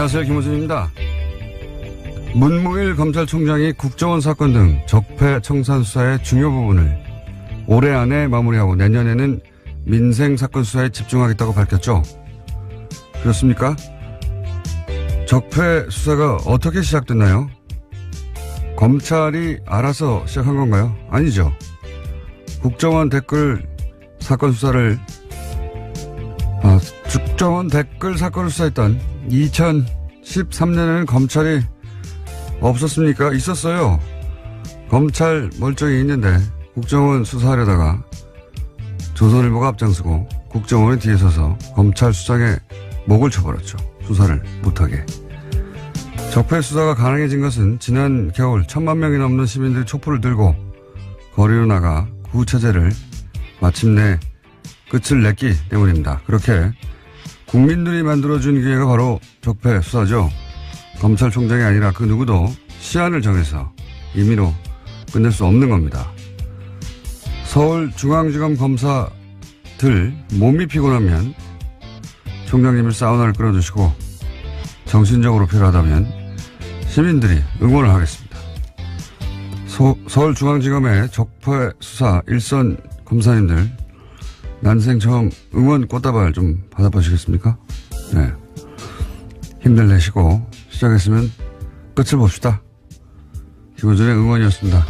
안녕하세요. 김호준입니다. 문무일 검찰총장이 국정원 사건 등 적폐청산 수사의 중요 부분을 올해 안에 마무리하고 내년에는 민생 사건 수사에 집중하겠다고 밝혔죠. 그렇습니까? 적폐 수사가 어떻게 시작됐나요? 검찰이 알아서 시작한 건가요? 아니죠. 국정원 댓글 사건 수사를 국정원 댓글 사건을 수사했던 2013년에는 검찰이 없었습니까? 있었어요. 검찰 멀쩡히 있는데 국정원 수사하려다가 조선일보가 앞장서고 국정원이 뒤에 서서 검찰 수장에 목을 쳐버렸죠. 수사를 못하게. 적폐 수사가 가능해진 것은 지난 겨울 1,000만 명이 넘는 시민들이 촛불을 들고 거리로 나가 구체제를 마침내 끝을 냈기 때문입니다. 그렇게 국민들이 만들어준 기회가 바로 적폐 수사죠. 검찰총장이 아니라 그 누구도 시한을 정해서 임의로 끝낼 수 없는 겁니다. 서울중앙지검 검사들 몸이 피곤하면 총장님을 사우나를 끌어주시고 정신적으로 필요하다면 시민들이 응원을 하겠습니다. 서울중앙지검의 적폐 수사 일선 검사님들 난생 처음 응원 꽃다발 좀 받아보시겠습니까? 네. 힘들 내시고 시작했으면 끝을 봅시다. 김호준의 응원이었습니다.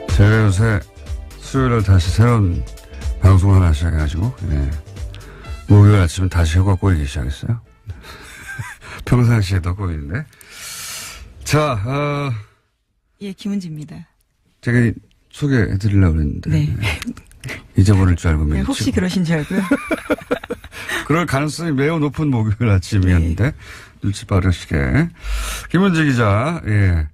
제가 요새 수요일날 다시 새로운 방송을 하나 시작해가지고, 예. 목요일 아침에 다시 혀가 꼬이기 시작했어요. 평상시에도 꼬이는데. 자, 예, 김은지입니다. 제가 소개해드리려고 그랬는데. 네. 잊어버릴 줄 알고. 네, 혹시 그러신 줄 알고요. 그럴 가능성이 매우 높은 목요일 아침이었는데. 네. 눈치 빠르시게. 김은지 기자, 예.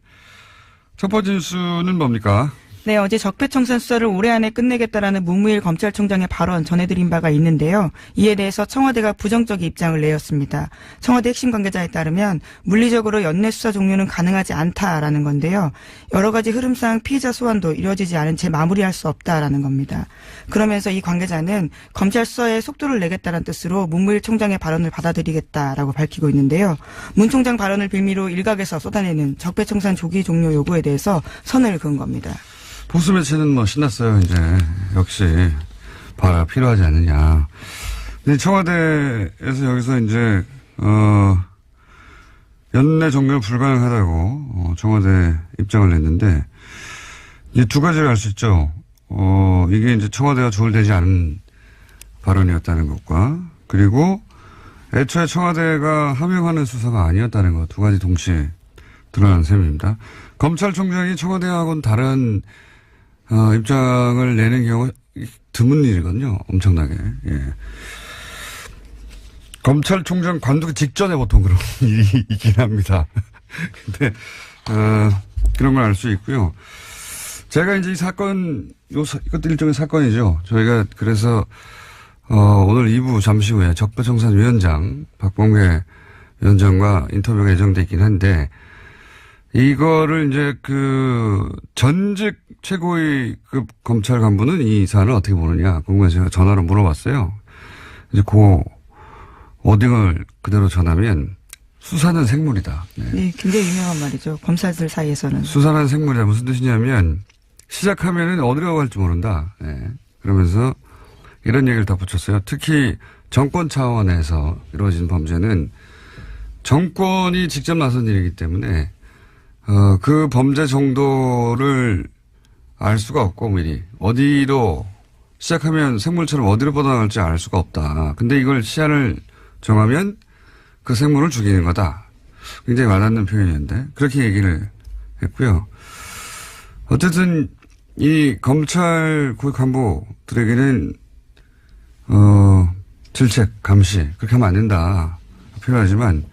첫 번째 뉴스는 뭡니까? 네, 어제 적폐청산 수사를 올해 안에 끝내겠다라는 문무일 검찰총장의 발언 전해드린 바가 있는데요. 이에 대해서 청와대가 부정적인 입장을 내었습니다. 청와대 핵심 관계자에 따르면 물리적으로 연내 수사 종료는 가능하지 않다라는 건데요. 여러 가지 흐름상 피의자 소환도 이루어지지 않은 채 마무리할 수 없다라는 겁니다. 그러면서 이 관계자는 검찰 수사에 속도를 내겠다는 뜻으로 문무일 총장의 발언을 받아들이겠다라고 밝히고 있는데요. 문 총장 발언을 빌미로 일각에서 쏟아내는 적폐청산 조기 종료 요구에 대해서 선을 그은 겁니다. 보수 매체는 뭐 신났어요, 이제. 역시, 봐라, 필요하지 않느냐. 근데 청와대에서 여기서 이제, 연내 종료 불가능하다고, 청와대 입장을 냈는데, 이제 두 가지를 알 수 있죠. 이게 이제 청와대가 조율되지 않은 발언이었다는 것과, 그리고 애초에 청와대가 함용하는 수사가 아니었다는 것, 두 가지 동시에 드러난 셈입니다. 검찰총장이 청와대하고는 다른 입장을 내는 경우가 드문 일이거든요. 엄청나게. 예. 검찰총장 관두기 직전에 보통 그런 일이 있긴 합니다. 근데, 그런 걸 알 수 있고요. 제가 이제 이 사건, 이것도 일종의 사건이죠. 저희가 그래서, 오늘 2부 잠시 후에 적폐청산위원장, 박범계 위원장과 인터뷰가 예정돼 있긴 한데, 이거를 이제 전직 최고위급 검찰 간부는 이 사안을 어떻게 보느냐 궁금해서 제가 전화로 물어봤어요. 이제 워딩을 그대로 전하면 수사는 생물이다. 네. 네, 굉장히 유명한 말이죠. 검사들 사이에서는. 수사는 생물이다. 무슨 뜻이냐면 시작하면은 어디로 갈지 모른다. 네. 그러면서 이런 얘기를 덧붙였어요. 특히 정권 차원에서 이루어진 범죄는 정권이 직접 나선 일이기 때문에 그 범죄 정도를 알 수가 없고, 미리. 어디로 시작하면 생물처럼 어디로 뻗어나갈지 알 수가 없다. 근데 이걸 시한을 정하면 그 생물을 죽이는 거다. 굉장히 와닿는 표현이었는데, 그렇게 얘기를 했고요. 어쨌든, 이 검찰 고위 간부들에게는, 질책, 감시, 그렇게 하면 안 된다. 필요하지만,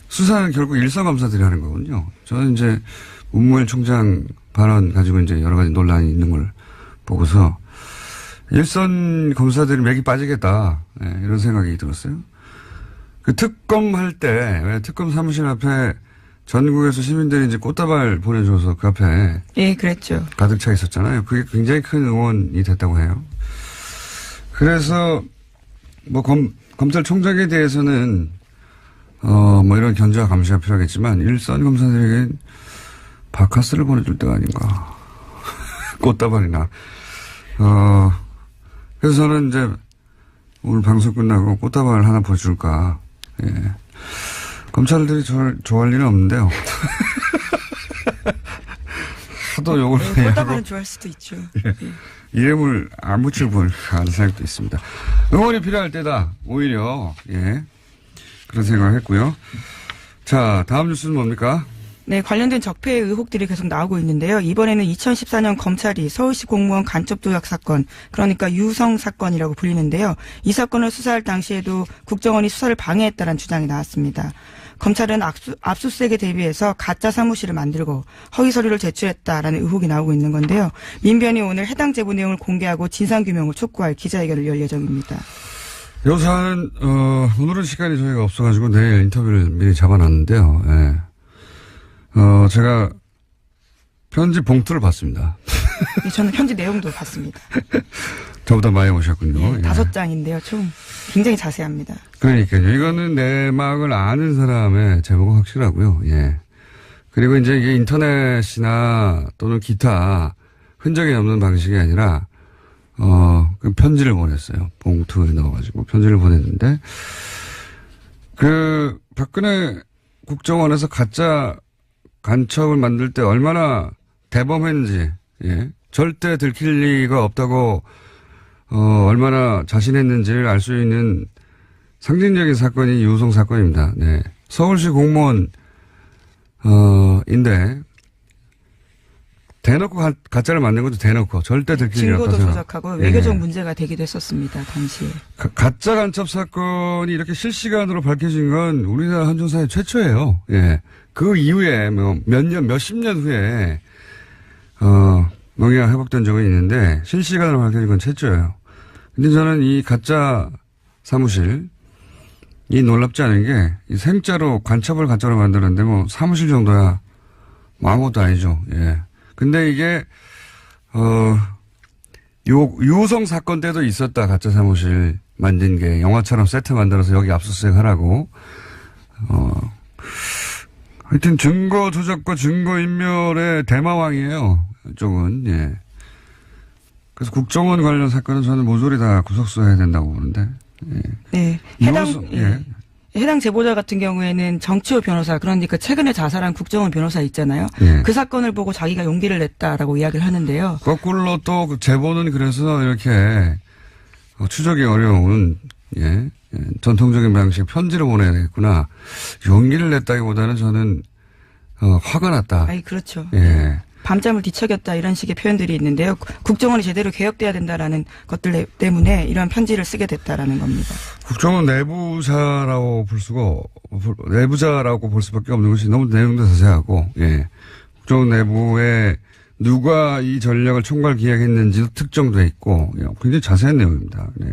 수사는 결국 일선 검사들이 하는 거거든요. 저는 이제 문무일 총장 발언 가지고 이제 여러 가지 논란이 있는 걸 보고서 일선 검사들이 맥이 빠지겠다. 네, 이런 생각이 들었어요. 그 특검 할 때, 왜 특검 사무실 앞에 전국에서 시민들이 이제 꽃다발 보내줘서 그 앞에 예, 그랬죠. 가득 차 있었잖아요. 그게 굉장히 큰 응원이 됐다고 해요. 그래서 뭐 검찰총장에 대해서는 뭐 이런 견제와 감시가 필요하겠지만 일선 검사들에게 바카스를 보내줄 때가 아닌가. 꽃다발이나. 그래서 저는 이제 오늘 방송 끝나고 꽃다발 하나 보여줄까. 예. 검찰들이 저를 좋아할 일은 없는데요. 하도 욕을 많이 하고. 꽃다발은 좋아할 수도 있죠. 예. 이름을 안 붙일 분 하는 생각도 있습니다. 응원이 필요할 때다. 오히려 예 그런 생각을 했고요. 자, 다음 뉴스는 뭡니까? 네, 관련된 적폐 의혹들이 계속 나오고 있는데요. 이번에는 2014년 검찰이 서울시 공무원 간첩 조작 사건, 그러니까 유성 사건이라고 불리는데요. 이 사건을 수사할 당시에도 국정원이 수사를 방해했다는 주장이 나왔습니다. 검찰은 압수수색에 대비해서 가짜 사무실을 만들고 허위 서류를 제출했다라는 의혹이 나오고 있는 건데요. 민변이 오늘 해당 제보 내용을 공개하고 진상규명을 촉구할 기자회견을 열 예정입니다. 이 사안은 오늘은 시간이 저희가 없어가지고 내일 인터뷰를 미리 잡아놨는데요. 예. 제가 편지 봉투를 봤습니다. 네, 저는 편지 내용도 봤습니다. 저보다 많이 오셨군요. 네, 예. 5장인데요. 총 굉장히 자세합니다. 그러니까요. 이거는 내막을 아는 사람의 제보가 확실하고요. 예. 그리고 이제 이게 인터넷이나 또는 기타 흔적이 없는 방식이 아니라 그 편지를 보냈어요. 봉투에 넣어가지고 편지를 보냈는데 그 박근혜 국정원에서 가짜 간첩을 만들 때 얼마나 대범했는지, 예. 절대 들킬 리가 없다고, 얼마나 자신했는지를 알 수 있는 상징적인 사건이 유성 사건입니다. 네. 서울시 공무원, 인데, 대놓고 가짜를 만든 것도 대놓고 절대 들킬 리 없다. 증거도 조작하고 외교적 문제가 되기도 했었습니다. 당시에. 가짜 간첩 사건이 이렇게 실시간으로 밝혀진 건 우리나라 한정사에 최초예요. 예. 그 이후에 뭐 몇십 년 후에 명예가 회복된 적은 있는데 실시간으로 밝혀진 건 최초예요. 근데 저는 이 가짜 사무실 이 놀랍지 않은 게 이 생자로 간첩을 가짜로 만드는데 뭐 사무실 정도야 뭐 아무것도 아니죠. 예. 근데 이게 유성 사건 때도 있었다. 가짜 사무실 만든 게 영화처럼 세트 만들어서 여기 압수수색 하라고. 하여튼 증거 조작과 증거 인멸의 대마왕이에요. 이쪽은. 예. 그래서 국정원 관련 사건은 저는 모조리 다 구속수사해야 된다고 보는데. 예. 네. 해당 제보자 같은 경우에는 정치호 변호사, 그러니까 최근에 자살한 국정원 변호사 있잖아요. 예. 그 사건을 보고 자기가 용기를 냈다라고 이야기를 하는데요. 거꾸로 또 그 제보는 그래서 이렇게 추적이 어려운 예. 전통적인 방식 편지로 보내야 되겠구나. 용기를 냈다기보다는 저는 화가 났다. 아이, 그렇죠. 예. 밤잠을 뒤척였다 이런 식의 표현들이 있는데요. 국정원이 제대로 개혁돼야 된다라는 것들 때문에 이런 편지를 쓰게 됐다라는 겁니다. 국정원 내부자라고 볼 수밖에 없는 것이 너무 내용도 자세하고, 예. 국정원 내부에 누가 이 전략을 총괄 기획했는지도 특정돼 있고, 예. 굉장히 자세한 내용입니다. 네.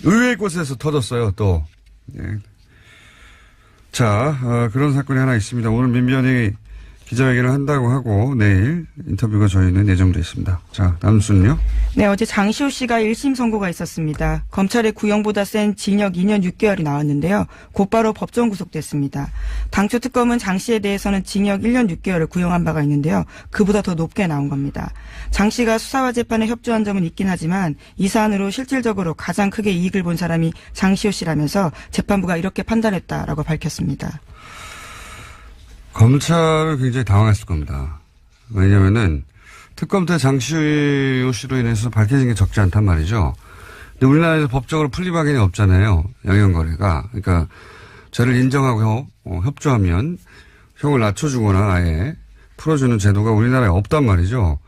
의외의 곳에서 터졌어요, 또. 예. 자, 그런 사건이 하나 있습니다. 오늘 민변이 기자회견을 한다고 하고 내일 인터뷰가 저희는 예정돼 있습니다. 자, 다음 뉴스는요? 네, 어제 장시호 씨가 1심 선고가 있었습니다. 검찰의 구형보다 센 징역 2년 6개월이 나왔는데요. 곧바로 법정 구속됐습니다. 당초 특검은 장 씨에 대해서는 징역 1년 6개월을 구형한 바가 있는데요. 그보다 더 높게 나온 겁니다. 장 씨가 수사와 재판에 협조한 점은 있긴 하지만 이 사안으로 실질적으로 가장 크게 이익을 본 사람이 장시호 씨라면서 재판부가 이렇게 판단했다라고 밝혔습니다. 검찰은 굉장히 당황했을 겁니다. 왜냐면은 특검 때 장시호 씨로 인해서 밝혀진 게 적지 않단 말이죠. 근데 우리나라에서 법적으로 풀리박인이 없잖아요. 양형거래가. 그러니까 저를 인정하고 협조하면 형을 낮춰주거나 아예 풀어주는 제도가 우리나라에 없단 말이죠.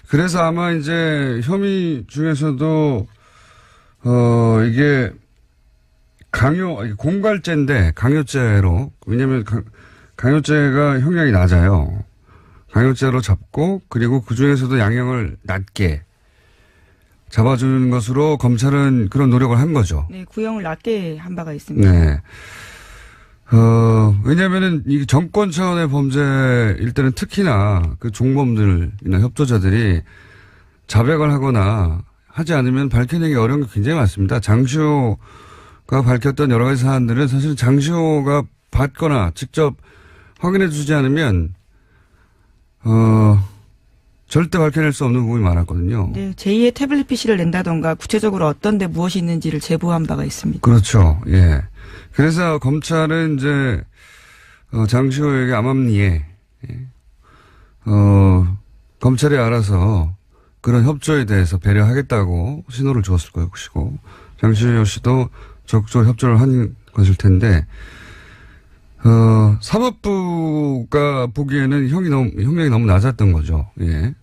그래서 아마 이제 혐의 중에서도 이게 공갈죄인데 강요죄로, 왜냐면 강요죄가 형량이 낮아요. 강요죄로 잡고, 그리고 그 중에서도 양형을 낮게 잡아주는 것으로 검찰은 그런 노력을 한 거죠. 네, 구형을 낮게 한 바가 있습니다. 네. 왜냐면은 이 정권 차원의 범죄일 때는 특히나 그 종범들이나 협조자들이 자백을 하거나 하지 않으면 밝혀내기 어려운 게 굉장히 많습니다. 장시호가 밝혔던 여러 가지 사안들은 사실 장시호가 받거나 직접 확인해 주지 않으면, 절대 밝혀낼 수 없는 부분이 많았거든요. 네, 제2의 태블릿 PC를 낸다던가 구체적으로 어떤 데 무엇이 있는지를 제보한 바가 있습니다. 그렇죠. 예. 그래서 검찰은 이제, 장시호에게 암암리에, 검찰이 알아서 그런 협조에 대해서 배려하겠다고 신호를 주었을 것이고, 장시호 씨도 적극적으로 협조를 한 것일 텐데, 사법부가 보기에는 형량이 너무 낮았던 거죠. 예.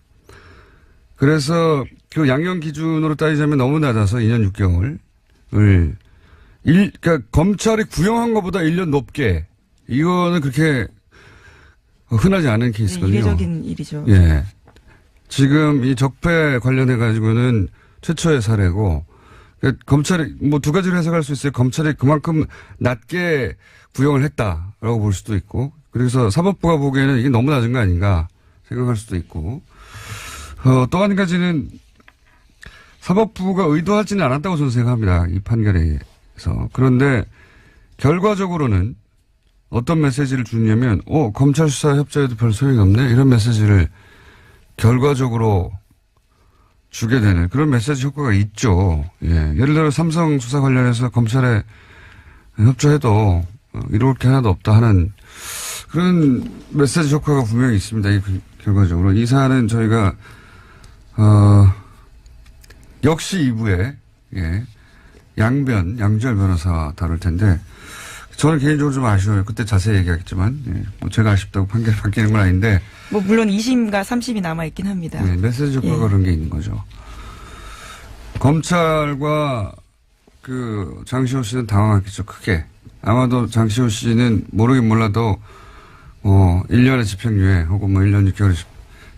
그래서 그 양형 기준으로 따지자면 너무 낮아서 2년 6개월을 그러니까 검찰이 구형한 것보다 1년 높게 이거는 그렇게 흔하지 않은 케이스거든요. 네, 이례적인 일이죠. 예. 지금 이 적폐 관련해 가지고는 최초의 사례고 그러니까 검찰이 뭐 두 가지로 해석할 수 있어요. 검찰이 그만큼 낮게 구형을 했다라고 볼 수도 있고 그래서 사법부가 보기에는 이게 너무 낮은 거 아닌가 생각할 수도 있고 또 한 가지는 사법부가 의도하지는 않았다고 저는 생각합니다. 이 판결에서. 그런데 결과적으로는 어떤 메시지를 주냐면 검찰 수사 협조에도 별 소용이 없네 이런 메시지를 결과적으로 주게 되는 그런 메시지 효과가 있죠. 예. 예를 들어 삼성 수사 관련해서 검찰에 협조해도 이룰 게 하나도 없다 하는 그런 메시지 효과가 분명히 있습니다. 결과적으로. 이 사안은 저희가 역시 2부에 예, 양지열 변호사와 다룰 텐데 저는 개인적으로 좀 아쉬워요. 그때 자세히 얘기하겠지만 예, 뭐 제가 아쉽다고 판결이 바뀌는 건 아닌데 뭐 물론 2심과 3심이 남아있긴 합니다. 네, 메시지 효과가 예. 그런 게 있는 거죠. 검찰과 그 장시호 씨는 당황했겠죠. 크게. 아마도 장시호 씨는 모르긴 몰라도 1년의 집행유예 혹은 1년 6개월의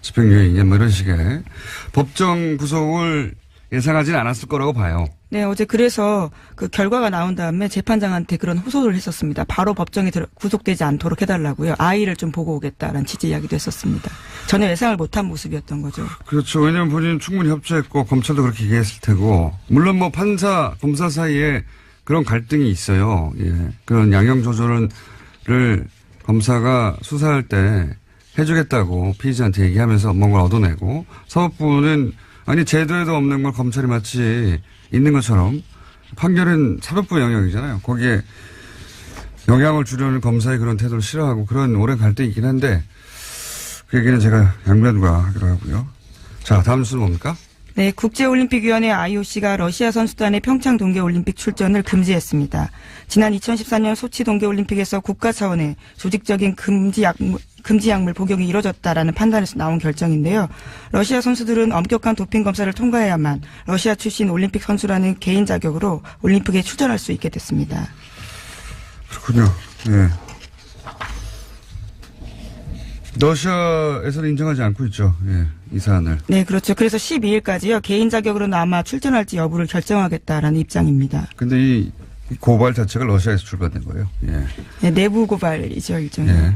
집행유예 뭐 이런 식의 법정 구속을 예상하지는 않았을 거라고 봐요. 네, 어제 그래서 그 결과가 나온 다음에 재판장한테 그런 호소를 했었습니다. 바로 법정에 구속되지 않도록 해달라고요. 아이를 좀 보고 오겠다라는 취지 이야기도 했었습니다. 전혀 예상을 못한 모습이었던 거죠. 그렇죠. 왜냐하면 본인은 충분히 협조했고 검찰도 그렇게 얘기했을 테고 물론 뭐 판사, 검사 사이에 그런 갈등이 있어요. 예. 그런 양형 조절을 검사가 수사할 때 해주겠다고 피의자한테 얘기하면서 뭔가를 얻어내고 사법부는 아니 제도에도 없는 걸 검찰이 마치 있는 것처럼 판결은 사법부 영역이잖아요. 거기에 영향을 주려는 검사의 그런 태도를 싫어하고 그런 오랜 갈등이 있긴 한데 그 얘기는 제가 양변과 하기로 하고요. 자, 다음 순서 뭡니까? 네, 국제올림픽위원회 IOC가 러시아 선수단의 평창 동계올림픽 출전을 금지했습니다. 지난 2014년 소치 동계올림픽에서 국가 차원의 조직적인 금지 약물 복용이 이뤄졌다라는 판단에서 나온 결정인데요. 러시아 선수들은 엄격한 도핑 검사를 통과해야만 러시아 출신 올림픽 선수라는 개인 자격으로 올림픽에 출전할 수 있게 됐습니다. 그렇군요. 네. 러시아에서는 인정하지 않고 있죠. 예, 이 사안을. 네, 그렇죠. 그래서 12일까지요. 개인 자격으로는 아마 출전할지 여부를 결정하겠다라는 입장입니다. 근데 이 고발 자체가 러시아에서 출발된 거예요. 예. 네, 내부 고발이죠, 일종의. 예.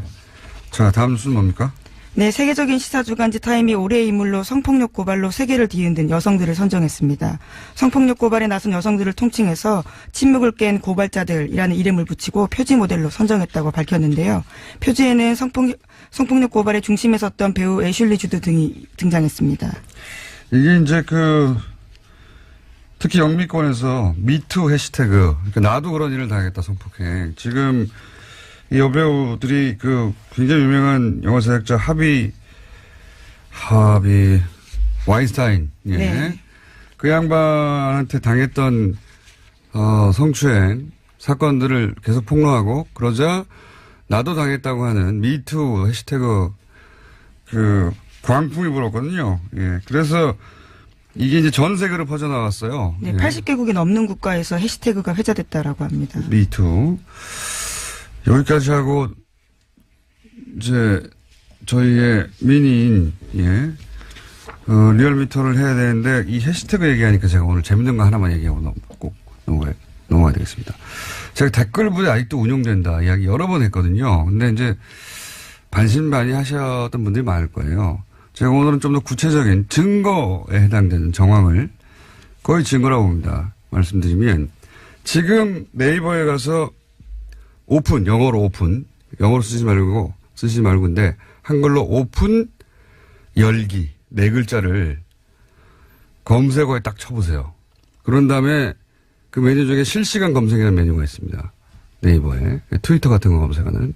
자, 다음 순 뭡니까? 네, 세계적인 시사주간지 타임이 올해의 인물로 성폭력 고발로 세계를 뒤흔든 여성들을 선정했습니다. 성폭력 고발에 나선 여성들을 통칭해서 침묵을 깬 고발자들이라는 이름을 붙이고 표지 모델로 선정했다고 밝혔는데요. 표지에는 성폭력 고발의 중심에 섰던 배우 애슐리 주드 등이 등장했습니다. 이게 이제 특히 영미권에서 미투 해시태그, 그러니까 나도 그런 일을 당했다 성폭행. 지금 이 여배우들이 굉장히 유명한 영화 제작자 하비 와인스타인, 예. 네. 그 양반한테 당했던 성추행 사건들을 계속 폭로하고 그러자 나도 당했다고 하는 미투 해시태그 광풍이 불었거든요. 예. 그래서 이게 이제 전 세계로 퍼져나왔어요. 네, 예. 80개국이 넘는 국가에서 해시태그가 회자됐다라고 합니다. 미투. 여기까지 하고 이제 저희의 미니인 리얼미터를 해야 되는데 이 해시태그 얘기하니까 제가 오늘 재밌는 거 하나만 얘기하고 꼭 넘어가야 되겠습니다. 제가 댓글 부대 아직도 운영된다 이야기 여러 번 했거든요. 근데 이제 반신반의하셨던 분들이 많을 거예요. 제가 오늘은 좀 더 구체적인 증거에 해당되는 정황을 거의 증거라고 봅니다. 말씀드리면 지금 네이버에 가서 오픈, 영어로 오픈, 영어로 쓰지 말고인데 한글로 오픈 열기 네 글자를 검색어에 딱 쳐보세요. 그런 다음에 그 메뉴 중에 실시간 검색이라는 메뉴가 있습니다. 네이버에. 트위터 같은 거 검색하는.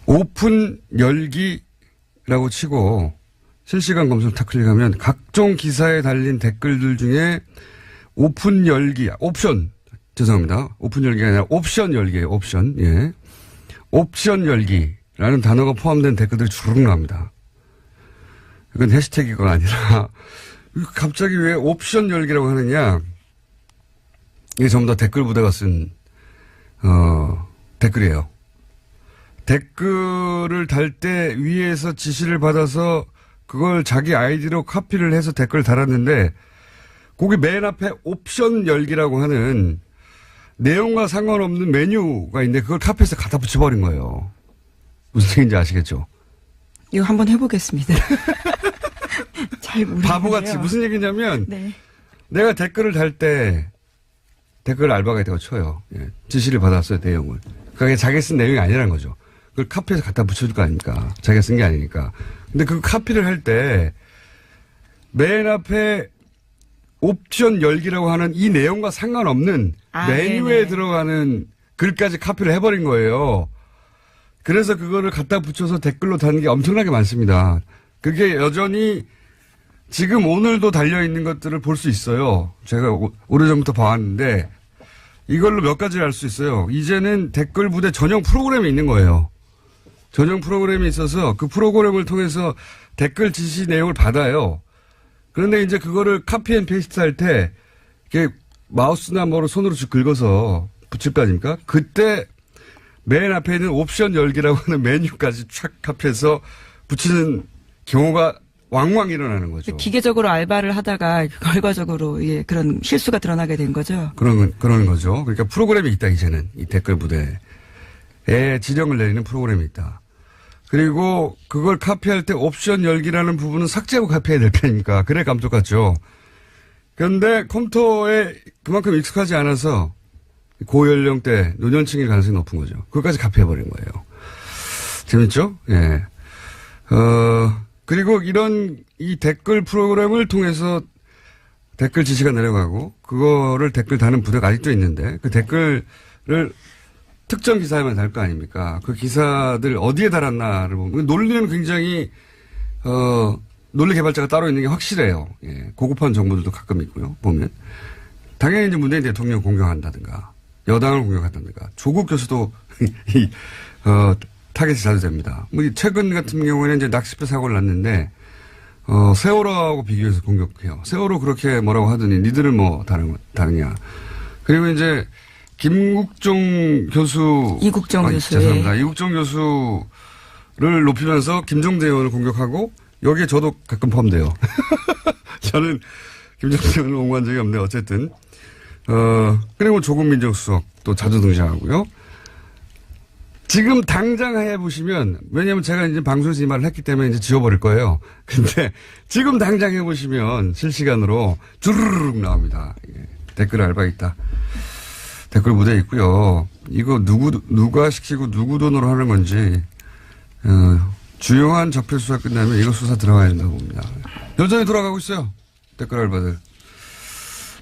오픈 열기라고 치고 실시간 검색을 탁 클릭하면 각종 기사에 달린 댓글들 중에 오픈 열기, 옵션, 죄송합니다. 오픈 열기가 아니라 옵션 열기예요. 옵션. 예. 옵션 열기라는 단어가 포함된 댓글들이 주르륵 나옵니다. 이건 해시태그가 아니라 갑자기 왜 옵션 열기라고 하느냐. 이게 전부 다 댓글 부대가 쓴 댓글이에요. 댓글을 달 때 위에서 지시를 받아서 그걸 자기 아이디로 카피를 해서 댓글을 달았는데 거기 맨 앞에 옵션 열기라고 하는 내용과 상관없는 메뉴가 있는데 그걸 카피해서 갖다 붙여버린 거예요. 무슨 얘기인지 아시겠죠? 이거 한번 해보겠습니다. 잘 모르겠네요. 바보같이 무슨 얘기냐면 네. 내가 댓글을 달 때 댓글 알바가 있다고 쳐요. 예. 지시를 받았어요. 내용을. 그게 자기 쓴 내용이 아니라는 거죠. 그걸 카피해서 갖다 붙여줄 거 아닙니까? 자기가 쓴 게 아니니까. 근데 그 카피를 할 때 맨 앞에 옵션 열기라고 하는 이 내용과 상관없는 메뉴에 네네. 들어가는 글까지 카피를 해버린 거예요. 그래서 그거를 갖다 붙여서 댓글로 다는 게 엄청나게 많습니다. 그게 여전히 지금 오늘도 달려있는 것들을 볼 수 있어요. 제가 오래전부터 봐왔는데 이걸로 몇 가지를 알 수 있어요. 이제는 댓글 부대 전용 프로그램이 있는 거예요. 전용 프로그램이 있어서 그 프로그램을 통해서 댓글 지시 내용을 받아요. 그런데 이제 그거를 카피 앤 페이스트 할 때 이렇게 마우스나 뭐로 손으로 쭉 긁어서 붙일 거 아닙니까? 그때 맨 앞에 있는 옵션 열기라고 하는 메뉴까지 촥 카피해서 붙이는 경우가 왕왕 일어나는 거죠. 기계적으로 알바를 하다가 결과적으로 예, 그런 실수가 드러나게 된 거죠. 그런 거죠. 그러니까 프로그램이 있다, 이제는. 이 댓글 부대에 지령을 내리는 프로그램이 있다. 그리고 그걸 카피할 때 옵션 열기라는 부분은 삭제하고 카피해야 될 거 아닙니까? 그래 감쪽같죠. 그런데 컴퓨터에 그만큼 익숙하지 않아서 고연령대 노년층일 가능성이 높은 거죠. 그것까지 카피해버린 거예요. 재밌죠? 예. 그리고 이 댓글 프로그램을 통해서 댓글 지시가 내려가고 그거를 댓글 다는 부대가 아직도 있는데 그 댓글을 특정 기사에만 달 거 아닙니까? 그 기사들 어디에 달았나를 보면 논리는 굉장히 논리 개발자가 따로 있는 게 확실해요. 예. 고급한 정보들도 가끔 있고요. 보면 당연히 이제 문재인 대통령 공격한다든가 여당을 공격한다든가 조국 교수도 타겟이 자주 됩니다. 뭐 최근 같은 경우에는 이제 낚싯배 사고를 났는데 세월호하고 비교해서 공격해요. 세월호 그렇게 뭐라고 하더니 니들은 뭐 다르냐. 그리고 이제 김국종 교수. 이국종 교수. 죄송합니다. 이국종 교수를 높이면서 김종대 의원을 공격하고 여기에 저도 가끔 포함돼요. 저는 김종대 의원을 옹호한 적이 없는데 어쨌든. 그리고 조국 민정수석 또 자주 등장하고요. 지금 당장 해보시면, 왜냐면 제가 이제 방송에서 이 말을 했기 때문에 이제 지워버릴 거예요. 근데 지금 당장 해보시면 실시간으로 주르륵 나옵니다. 댓글 알바 있다. 댓글 무대 있고요. 이거 누가 시키고 누구 돈으로 하는 건지, 주요한 적폐 수사 끝나면 이거 수사 들어가야 된다고 봅니다. 여전히 돌아가고 있어요. 댓글 알바들.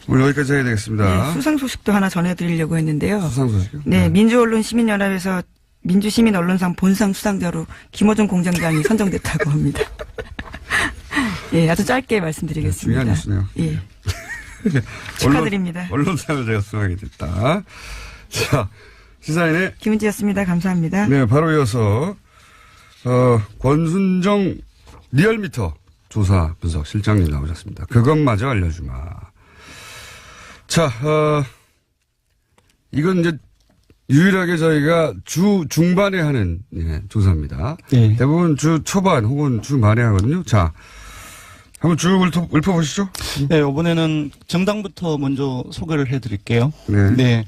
오늘 여기까지 해야 되겠습니다. 네, 수상 소식도 하나 전해드리려고 했는데요. 수상 소식이요? 네, 민주언론시민연합에서 민주시민언론상 본상 수상자로 김어준 공장장이 선정됐다고 합니다. 예, 아주 짧게 말씀드리겠습니다. 중요한 뉴스네요. 예. 축하드립니다. 언론상을 제가 수상하게 됐다. 자, 시사인의 김은지였습니다. 감사합니다. 네, 바로 이어서 권순정 리얼미터 조사 분석 실장님 나오셨습니다. 그것마저 알려주마. 자, 이건 이제 유일하게 저희가 주 중반에 하는 조사입니다. 네. 대부분 주 초반 혹은 주 말에 하거든요. 자, 한번 쭉 읊어보시죠. 네, 이번에는 정당부터 먼저 소개를 해드릴게요. 네. 네.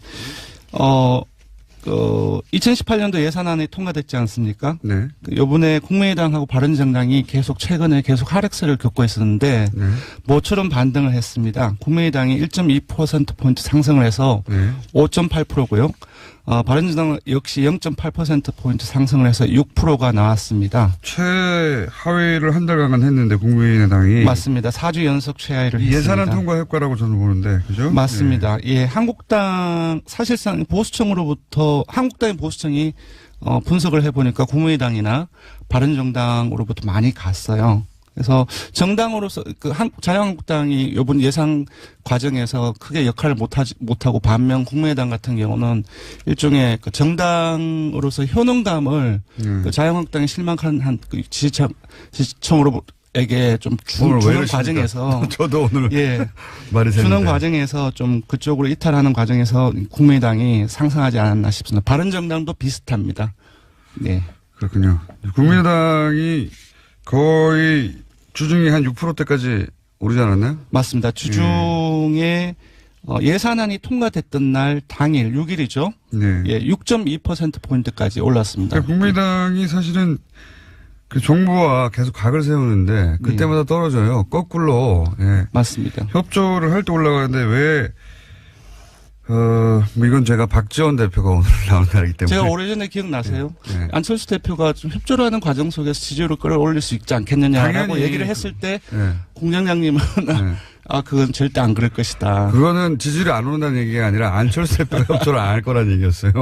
2018년도 예산안이 통과됐지 않습니까? 네. 요번에 국민의당하고 바른정당이 최근에 계속 하락세를 겪고 있었는데, 네. 모처럼 반등을 했습니다. 국민의당이 1.2%포인트 상승을 해서 네. 5.8%고요. 바른정당 역시 0.8%포인트 상승을 해서 6%가 나왔습니다. 최하위를 한 달간 했는데 국민의당이. 맞습니다. 4주 연속 최하위를 했습니다. 예산안 통과 효과라고 저는 보는데, 그죠? 맞습니다. 예, 한국당, 사실상 한국당의 보수청이 분석을 해보니까 국민의당이나 바른정당으로부터 많이 갔어요. 그래서 정당으로서 자유한국당이 이번 예상 과정에서 크게 역할을 못하고 반면 국민의당 같은 경우는 일종의 그 정당으로서 효능감을 그 자유한국당이 실망한 그 지지층으로에게 좀 주는 과정에서 저도 오늘 말이 주는 과정에서 좀 그쪽으로 이탈하는 과정에서 국민의당이 상승하지 않았나 싶습니다. 바른정당도 비슷합니다. 네. 그렇군요. 국민의당이 거의 주중에 한 6%대까지 오르지 않았나요? 맞습니다. 주중에 예산안이 통과됐던 날 당일 6일이죠. 네. 예, 6.2%포인트까지 올랐습니다. 그러니까 국민의당이 사실은 그 정부와 계속 각을 세우는데 그때마다 떨어져요. 거꾸로. 예. 맞습니다. 협조를 할 때 올라가는데 왜 뭐 이건 제가 박지원 대표가 오늘 나온 날이기 때문에. 제가 오래전에 기억나세요? 네. 안철수 대표가 좀 협조를 하는 과정 속에서 지지율을 끌어올릴 수 있지 않겠느냐라고 당연히. 얘기를 했을 때 네. 공장장님은 그건 절대 안 그럴 것이다. 그거는 지지율이 안 오른다는 얘기가 아니라 안철수 대표가 협조를 안 할 거라는 얘기였어요.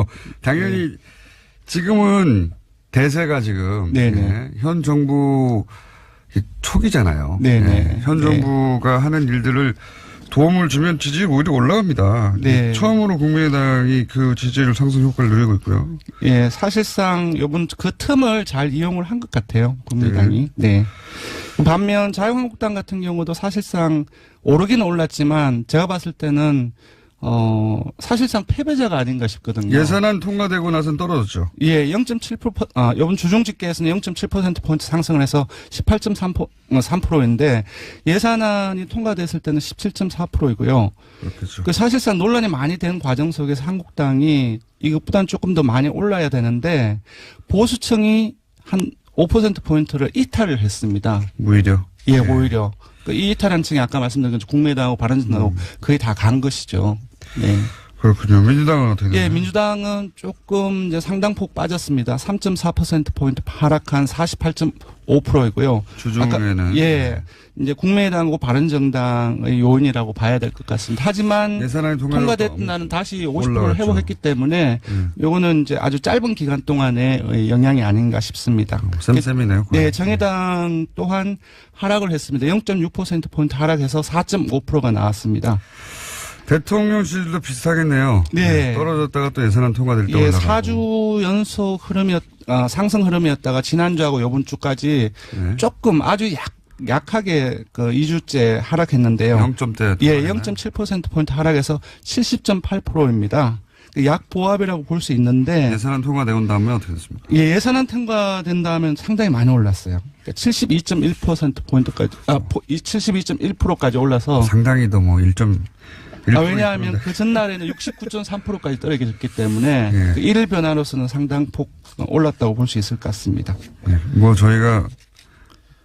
당연히 지금은 대세가 지금 현 정부 초기잖아요. 네네. 현 정부가 하는 일들을 도움을 주면 지지율이 오히려 올라갑니다. 네. 처음으로 국민의당이 그 지지율 상승 효과를 누리고 있고요. 예, 사실상 이번 그 틈을 잘 이용을 한 것 같아요. 국민의당이. 네. 반면 자유한국당 같은 경우도 사실상 오르긴 올랐지만 제가 봤을 때는 사실상 패배자가 아닌가 싶거든요. 예산안 통과되고 나서는 떨어졌죠. 예, 0.7%, 이번 주중 집계에서는 0.7%포인트 상승을 해서 18.3%인데 예산안이 통과됐을 때는 17.4%이고요. 그렇겠죠. 그 사실상 논란이 많이 된 과정 속에서 한국당이 이것보다는 조금 더 많이 올라야 되는데 보수층이 한 5%포인트를 이탈을 했습니다. 오히려. 예, 오히려. 이 이탈한 층이 아까 말씀드린 것처럼 국민의당하고 바른정당하고 거의 다 간 것이죠. 네. 그렇군요. 민주당은 어떻게 되나요? 예, 민주당은 조금 이제 상당폭 빠졌습니다. 3.4%포인트 하락한 48.5%이고요. 주중에는. 이제 국민의당하고 바른정당의 요인이라고 봐야 될 것 같습니다. 하지만 예산안이 통과됐던 날은 다시 50%를 올라갔죠. 회복했기 때문에 요거는 이제 아주 짧은 기간 동안의 영향이 아닌가 싶습니다. 쌤쌤이네요. 네, 정의당 또한 하락을 했습니다. 0.6%포인트 하락해서 4.5%가 나왔습니다. 대통령 지지도 비슷하겠네요. 네. 떨어졌다가 또 예산안 통과될 때 올라가고. 4주 연속 상승 흐름이었다가 지난주하고 이번 주까지 조금 아주 약하게 그 2주째 하락했는데요. 0점대. 예, 0.7%포인트 하락해서 70.8%입니다. 약보합이라고 볼 수 있는데. 예산안 통과되온 다음에 어떻게 됐습니까? 예, 예산안 통과된 다음에 상당히 많이 올랐어요. 그러니까 72.1%포인트까지, 72.1%까지 올라서. 상당히 더 뭐 1.1%. 왜냐하면 그 전날에는 69.3%까지 떨어졌기 때문에 예. 그 일일 변화로서는 상당폭 올랐다고 볼 수 있을 것 같습니다. 예. 뭐 저희가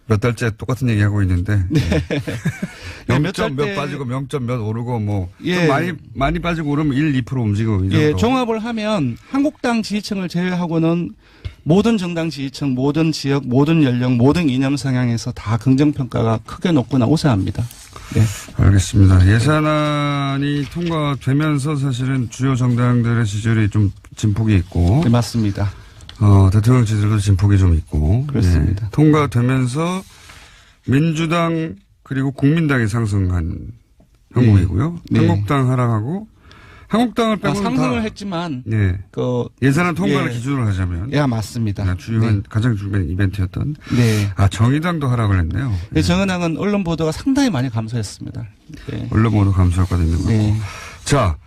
몇 달째 똑같은 얘기하고 있는데. 네. 0점 몇 빠지고 0점 몇 오르고 뭐. 예. 좀 많이 빠지고 오르면 1, 2% 움직이고. 예, 종합을 하면 한국당 지지층을 제외하고는 모든 정당 지지층, 모든 지역, 모든 연령, 모든 이념 성향에서 다 긍정평가가 크게 높거나 우세합니다. 네. 알겠습니다. 예산안이 통과되면서 사실은 주요 정당들의 지지율이 좀 진폭이 있고. 네, 맞습니다. 대통령 지지율도 진폭이 좀 있고. 그렇습니다. 예. 통과되면서 민주당 그리고 국민당이 상승한 형국이고요. 네. 한국당 하락하고 한국당을 빼고는 상승을 했지만 예. 예산안 통과를 기준으로 하자면 예, 맞습니다. 주요한 가장 중요한 이벤트였던 네. 정의당도 하락을 했네요. 네, 정의당은 언론 보도가 상당히 많이 감소했습니다. 네. 언론 보도 감소 효과도 있는 거고. 네. 자,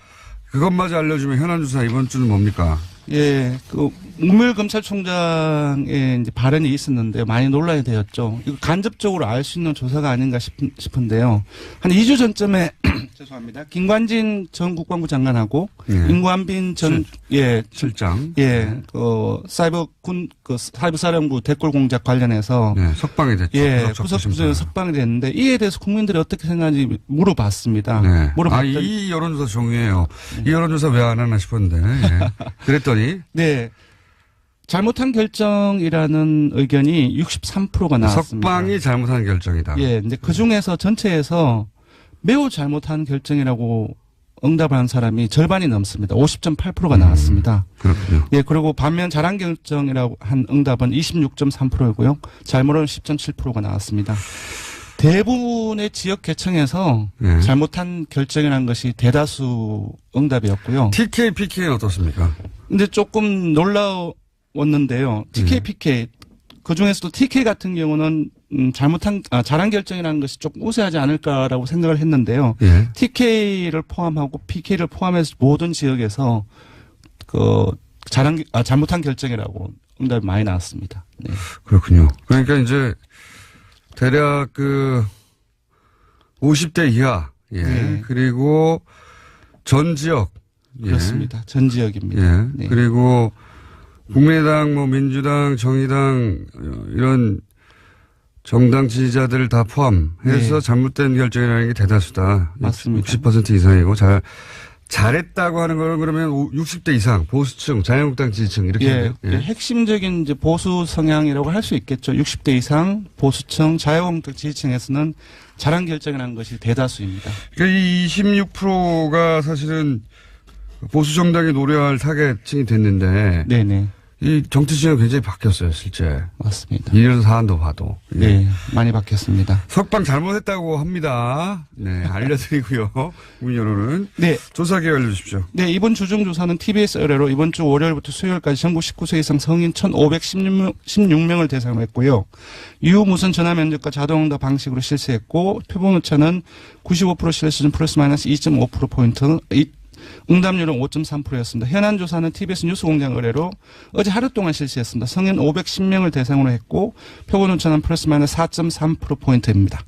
그것마저 알려주면 현안주사 이번 주는 뭡니까? 예, 그 문무일 검찰총장의 이제 발언이 있었는데 많이 논란이 되었죠. 이거 간접적으로 알 수 있는 조사가 아닌가 싶은데요. 한 2주 전쯤에 죄송합니다. 김관진 전 국방부 장관하고 예. 임관빈 전 실장. 사이버 사령부 댓글 공작 관련해서 네, 석방이 됐죠. 예, 구속 구속 석방이 됐는데 이에 대해서 국민들이 어떻게 생각하는지 물어봤습니다. 네. 물어봤더니 이 여론조사 종이에요. 이 여론조사 왜 안 하나 싶었는데. 예. 그랬더니 네. 잘못한 결정이라는 의견이 63%가 나왔습니다. 석방이 잘못한 결정이다. 예, 근데 그 중에서 전체에서 매우 잘못한 결정이라고 응답한 사람이 절반이 넘습니다. 50.8%가 나왔습니다. 그렇군요. 예, 그리고 반면 잘한 결정이라고 한 응답은 26.3%이고요. 잘못은 10.7%가 나왔습니다. 대부분의 지역 계층에서 예. 잘못한 결정이라는 것이 대다수 응답이었고요. TK, PK는 어떻습니까? 근데 조금 놀라웠는데요. TK, PK 그 중에서도 TK 같은 경우는 잘한 결정이라는 것이 조금 우세하지 않을까라고 생각을 했는데요. 예. TK를 포함하고 PK를 포함해서 모든 지역에서 잘못한 결정이라고 응답이 많이 나왔습니다. 네. 그렇군요. 그러니까 이제 대략 50대 이하, 예. 네. 그리고 전 지역, 예. 그렇습니다. 전 지역입니다. 예. 네. 그리고 국민의당, 민주당, 정의당 이런 정당 지지자들을 다 포함해서 네. 잘못된 결정이라는 게 대다수다. 맞습니다. 60% 이상이고 잘했다고 하는 거는 그러면 60대 이상 보수층, 자유한국당 지지층 이렇게 예, 돼요. 예. 핵심적인 이제 보수 성향이라고 할 수 있겠죠. 60대 이상 보수층, 자유한국당 지지층에서는 잘한 결정이라는 것이 대다수입니다. 그러니까 이 26%가 사실은 보수 정당이 노려할 타겟층이 됐는데 네네. 이 정치 진영이 굉장히 바뀌었어요, 실제. 맞습니다. 이런 사안도 봐도. 예. 네, 많이 바뀌었습니다. 석방 잘못했다고 합니다. 네, 알려드리고요. 국민 여론은. 네. 조사 기회 알려주십시오. 네, 이번 주중조사는 TBS 의뢰로 이번 주 월요일부터 수요일까지 전국 19세 이상 성인 1,516명을 대상으로 했고요. 유무선 전화 면접과 자동응답 방식으로 실시했고, 표본 오차는 95% 실수 중 플러스 마이너스 2.5%포인트, 응답률은 5.3%였습니다. 현안 조사는 TBS 뉴스공장 의뢰로 어제 하루 동안 실시했습니다. 성인 510명을 대상으로 했고, 표본 오차는 플러스 마이너스 4.3%포인트입니다.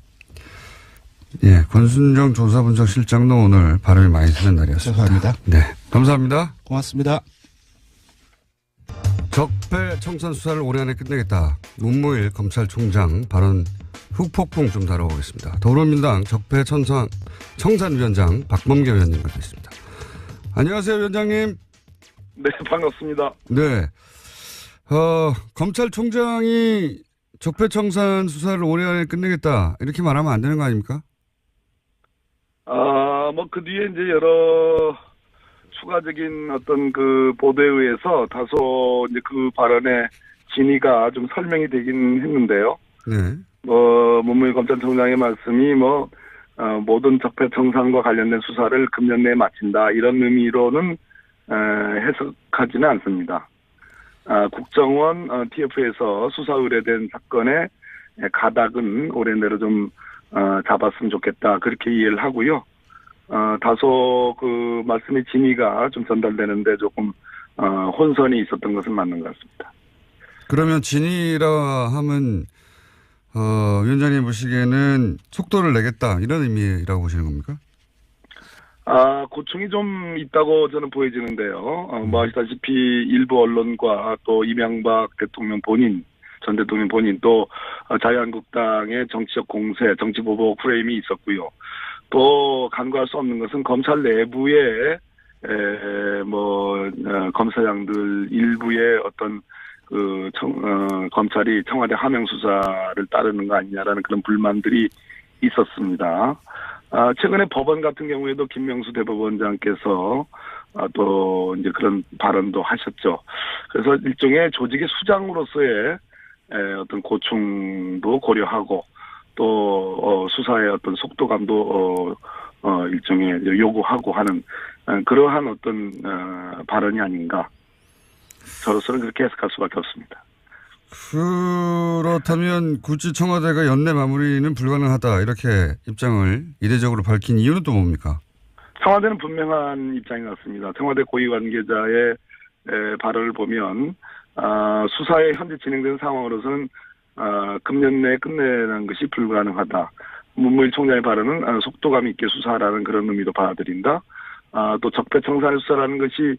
예, 권순정 조사분석실장도 오늘 발음이 많이 쓰는 날이었습니다. 죄송합니다. 네, 감사합니다. 고맙습니다. 적폐 청산 수사를 올해 안에 끝내겠다. 문무일 검찰총장 발언 후폭풍 좀 다뤄보겠습니다. 더불어민주당 적폐 청산위원장 박범계 위원님 모셨습니다. 안녕하세요, 위원장님. 네, 반갑습니다. 네. 검찰총장이 적폐 청산 수사를 올해 안에 끝내겠다. 이렇게 말하면 안 되는 거 아닙니까? 그 뒤에 이제 여러 추가적인 어떤 그 보도에 의해서 다소 이제 그 발언의 진위가 좀 설명이 되긴 했는데요. 네. 문무일 검찰총장의 말씀이 모든 적폐 청산과 관련된 수사를 금년 내에 마친다. 이런 의미로는 해석하지는 않습니다. 국정원 TF에서 수사 의뢰된 사건의 가닥은 올해 내로 좀 잡았으면 좋겠다. 그렇게 이해를 하고요. 다소 그 말씀의 진위가 좀 전달되는데 조금 혼선이 있었던 것은 맞는 것 같습니다. 그러면 진위라 하면 위원장님 보시기에는 속도를 내겠다 이런 의미라고 보시는 겁니까? 고충이 좀 있다고 저는 보여지는데요. 아시다시피 일부 언론과 또 이명박 대통령 본인, 전 대통령 본인 또 자유한국당의 정치적 공세, 정치보복 프레임이 있었고요. 또 간과할 수 없는 것은 검찰 내부에 검사장들 일부의 어떤 검찰이 청와대 하명 수사를 따르는 거 아니냐라는 그런 불만들이 있었습니다. 최근에 법원 같은 경우에도 김명수 대법원장께서 또 이제 그런 발언도 하셨죠. 그래서 일종의 조직의 수장으로서의 어떤 고충도 고려하고 또 수사의 어떤 속도감도 일종의 요구하고 하는 그러한 어떤 발언이 아닌가. 저로서는 그렇게 해석할 수밖에 없습니다. 그렇다면 굳이 청와대가 연내 마무리는 불가능하다 이렇게 입장을 이례적으로 밝힌 이유는 또 뭡니까? 청와대는 분명한 입장인 것 같습니다. 청와대 고위 관계자의 발언을 보면 수사에 현재 진행된 상황으로서는 금년 내에 끝내는 것이 불가능하다. 문무일 총장의 발언은 속도감 있게 수사하라는 그런 의미도 받아들인다. 또 적폐청산의 수사라는 것이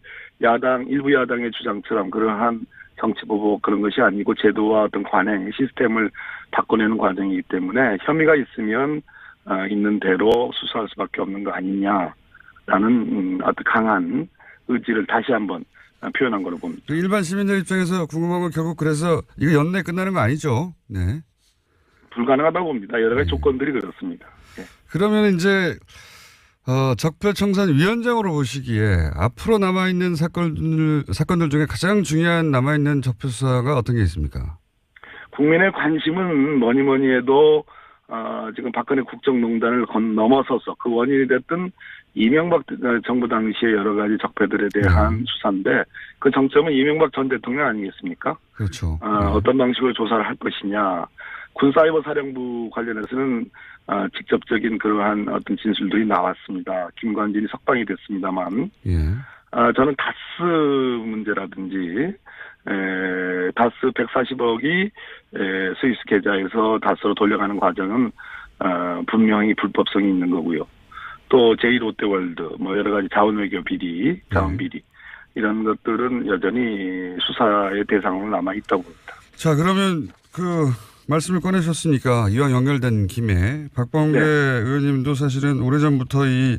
일부 야당의 주장처럼 그러한 정치보복 그런 것이 아니고 제도와 어떤 관행 시스템을 바꿔내는 과정이기 때문에 혐의가 있으면 있는 대로 수사할 수밖에 없는 거 아니냐라는 아주 강한 의지를 다시 한번 표현한 걸로 봅니다. 일반 시민들 입장에서 궁금한 건 결국 그래서 이거 연내 끝나는 거 아니죠? 네. 불가능하다고 봅니다. 여러 가지 조건들이 그렇습니다. 네. 그러면 이제 적폐청산위원장으로 보시기에 앞으로 남아있는 사건들 중에 가장 중요한 남아있는 적폐수사가 어떤 게 있습니까? 국민의 관심은 뭐니 해도 지금 박근혜 국정농단을 넘어서서 그 원인이 됐던 이명박 정부 당시의 여러 가지 적폐들에 대한 수사인데 그 정점은 이명박 전 대통령 아니겠습니까? 그렇죠. 어떤 방식으로 조사를 할 것이냐. 군사이버사령부 관련해서는 직접적인 그러한 어떤 진술들이 나왔습니다. 김관진이 석방이 됐습니다만, 예. 저는 다스 문제라든지 다스 140억이 스위스 계좌에서 다스로 돌려가는 과정은 분명히 불법성이 있는 거고요. 또 제2롯데월드, 뭐 여러 가지 자원외교 비리, 자원비리 이런 것들은 여전히 수사의 대상으로 남아 있다고 봅니다. 자, 그러면 말씀을 꺼내셨으니까 이왕 연결된 김에 박범계 의원님도 사실은 오래전부터 이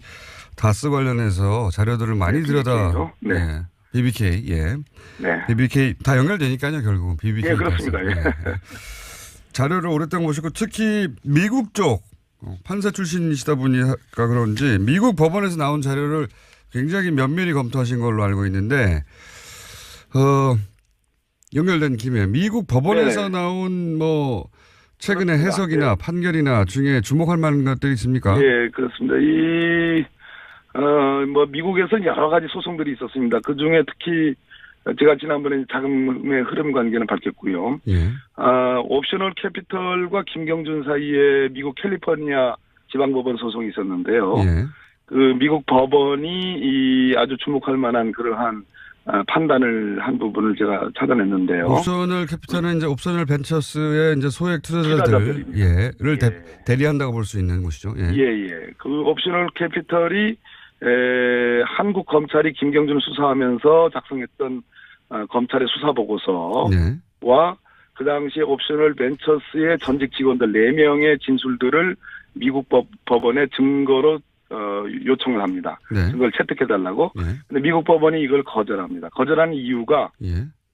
다스 관련해서 자료들을 많이 들여다. 네. BBK, 예. 네. BBK 다 연결되니까요, 결국은. BBK. 예, 그렇습니다. 다스. 예. 자료를 오랫동안 보시고 특히 미국 쪽 판사 출신이시다 보니까 그런지 미국 법원에서 나온 자료를 굉장히 면밀히 검토하신 걸로 알고 있는데, 연결된 김에 미국 법원에서 나온 최근의 해석이나 판결이나 중에 주목할 만한 것들이 있습니까? 예, 그렇습니다. 미국에서는 여러 가지 소송들이 있었습니다. 그 중에 특히 제가 지난번에 자금의 흐름 관계는 밝혔고요. 예. 옵셔널 캐피털과 김경준 사이에 미국 캘리포니아 지방법원 소송이 있었는데요. 예. 그 미국 법원이 아주 주목할 만한 그러한 판단을 한 부분을 제가 찾아냈는데요. 옵셔널 캐피탈은 이제 옵셔널 벤처스의 이제 소액 투자자들을 대리한다고 볼 수 있는 곳이죠. 예. 예. 그 옵셔널 캐피털이 한국 검찰이 김경준을 수사하면서 작성했던 검찰의 수사 보고서와 그 당시에 옵셔널 벤처스의 전직 직원들 4명의 진술들을 미국 법원에 증거로 요청을 합니다. 증거를 채택해달라고. 근데 미국 법원이 이걸 거절합니다. 거절하는 이유가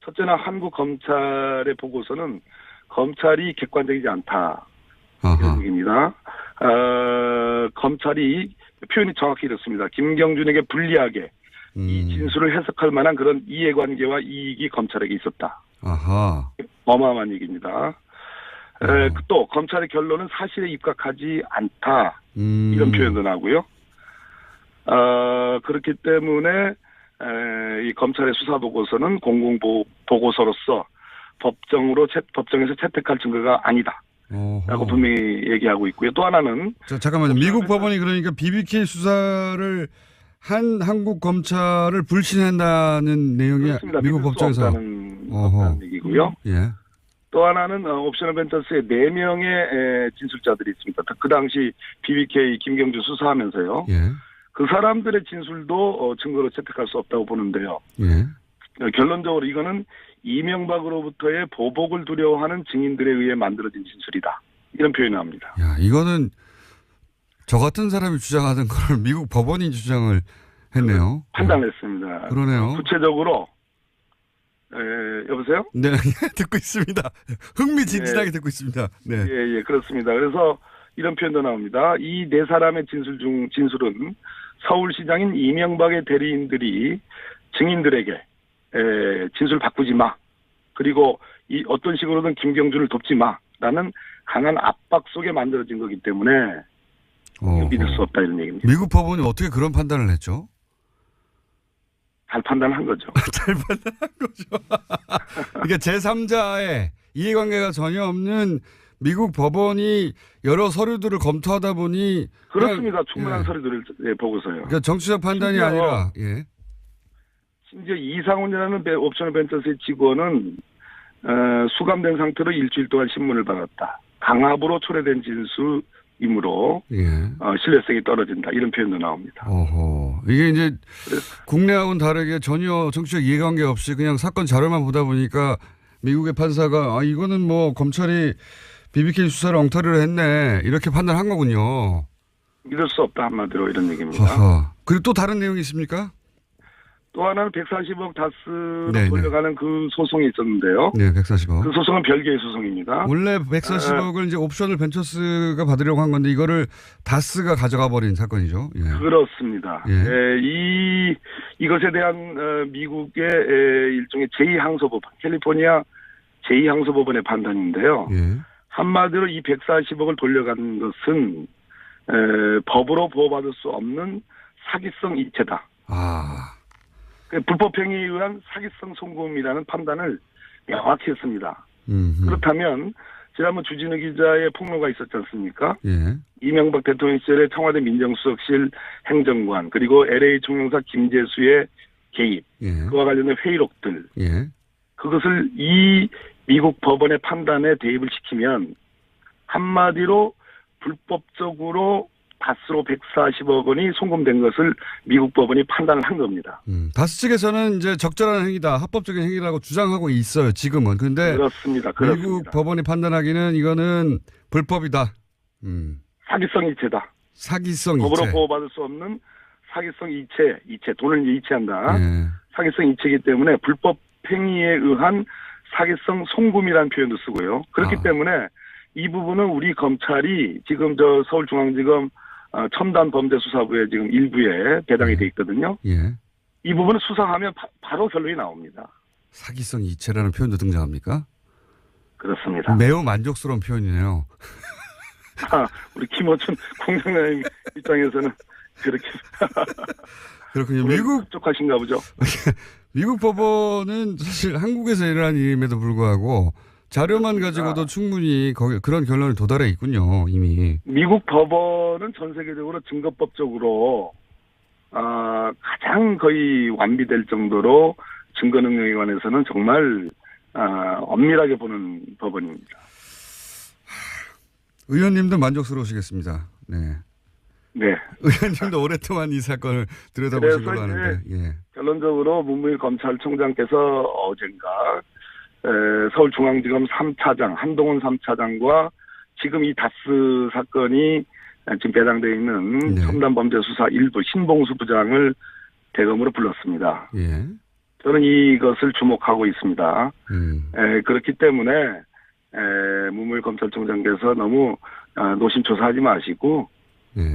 첫째는 한국 검찰의 보고서는 검찰이 객관적이지 않다. 이런 얘기입니다. 검찰이 표현이 정확히 이렇습니다. 김경준에게 불리하게 이 진술을 해석할 만한 그런 이해관계와 이익이 검찰에게 있었다. 어마어마한 얘기입니다. 또 검찰의 결론은 사실에 입각하지 않다. 이런 표현도 나오고요. 그렇기 때문에 이 검찰의 수사 보고서는 공공보고서로서 법정에서 채택할 증거가 아니다. 라고 분명히 얘기하고 있고요. 또 하나는 잠깐만요. 미국 법원이 그러니까 BBK 수사를 한 한국 검찰을 불신한다는 내용이 그렇습니다. 미국 법정에서 없다는 얘기고요. 예. 또 하나는 옵셔널 벤처스의 4명의 진술자들이 있습니다. 그 당시 BBK 김경준 수사하면서요. 그 사람들의 진술도 증거로 채택할 수 없다고 보는데요. 결론적으로 이거는 이명박으로부터의 보복을 두려워하는 증인들에 의해 만들어진 진술이다. 이런 표현을 합니다. 야, 이거는 저 같은 사람이 주장하던 걸 미국 법원이 주장을 했네요. 판단했습니다. 그러네요. 구체적으로 여보세요? 네, 듣고 있습니다. 흥미진진하게 듣고 있습니다. 네. 예, 그렇습니다. 그래서 이런 표현도 나옵니다. 이 4사람의 진술은 서울시장인 이명박의 대리인들이 증인들에게 진술 바꾸지 마. 그리고 이 어떤 식으로든 김경준을 돕지 마라는 강한 압박 속에 만들어진 거기 때문에 믿을 수 없다 이런 얘기입니다. 미국 법원이 어떻게 그런 판단을 했죠? 잘 판단한 거죠. 잘 판단한 거죠. 그러니까 제3자의 이해관계가 전혀 없는 미국 법원이 여러 서류들을 검토하다 보니 그렇습니다. 충분한 서류들을 보고서요. 그러니까 정치적 판단이 아니라 심지어 이상훈이라는 옵셔널 벤처스의 직원은 수감된 상태로 일주일 동안 신문을 받았다. 강압으로 초래된 진술이므로 예. 신뢰성이 떨어진다. 이런 표현도 나옵니다. 어허. 이게 이제 국내하고는 다르게 전혀 정치적 이해관계 없이 그냥 사건 자료만 보다 보니까 미국의 판사가 이거는 뭐 검찰이 BBK 수사를 엉터리로 했네. 이렇게 판단한 거군요. 믿을 수 없다 한마디로 이런 얘기입니다. 허허. 그리고 또 다른 내용이 있습니까? 또 하나는 140억 다스로 네네. 돌려가는 그 소송이 있었는데요. 네, 140억. 그 소송은 별개의 소송입니다. 원래 140억을 이제 옵션을 벤처스가 받으려고 한 건데 이거를 다스가 가져가 버린 사건이죠. 예. 그렇습니다. 예. 이것에 대한 미국의 일종의 제2항소법원, 캘리포니아 제2항소법원의 판단인데요. 예. 한마디로 이 140억을 돌려간 것은 법으로 보호받을 수 없는 사기성 이체다. 아. 불법행위에 의한 사기성 송금이라는 판단을 명확히 했습니다. 음흠. 그렇다면 지난번 주진우 기자의 폭로가 있었지 않습니까? 예. 이명박 대통령 시절에 청와대 민정수석실 행정관 그리고 LA 총영사 김재수의 개입 예. 그와 관련된 회의록들 예. 그것을 이 미국 법원의 판단에 대입을 시키면 한마디로 불법적으로 다스로 140억 원이 송금된 것을 미국 법원이 판단을 한 겁니다. 다스 측에서는 이제 적절한 행위다, 합법적인 행위라고 주장하고 있어요. 지금은. 근데 그렇습니다. 미국 법원이 판단하기는 이거는 불법이다. 사기성 이체다. 사기성 법으로 이체. 보호받을 수 없는 사기성 이체, 돈을 이제 이체한다. 예. 사기성 이체이기 때문에 불법 행위에 의한 사기성 송금이라는 표현도 쓰고요. 그렇기 때문에 이 부분은 우리 검찰이 지금 서울중앙지검 첨단범죄수사부에 지금 일부에 배당이 돼 있거든요. 예. 이 부분은 수사하면 바로 결론이 나옵니다. 사기성 이체라는 표현도 등장합니까? 그렇습니다. 매우 만족스러운 표현이네요. 우리 김어준 공장장님 입장에서는 그렇게 그렇군요. 미국 흡족하신가 보죠. 미국 법원은 사실 한국에서 일어난 일임에도 불구하고 자료만 가지고도 충분히 그런 결론에 도달해 있군요. 이미. 미국 법원은 전 세계적으로 증거법적으로 가장 거의 완비될 정도로 증거 능력에 관해서는 정말 엄밀하게 보는 법원입니다. 의원님도 만족스러우시겠습니다. 네. 네. 의원님도 오랫동안 이 사건을 들여다보신 걸로 아는데. 예. 결론적으로 문무일 검찰총장께서 어젠가 서울중앙지검 3차장 한동훈 3차장과 지금 이 다스 사건이 지금 배당되어 있는 네. 첨단범죄수사 일부 신봉수 부장을 대검으로 불렀습니다. 예. 저는 이것을 주목하고 있습니다. 그렇기 때문에 문무일 검찰총장께서 너무 노심초사하지 마시고 예.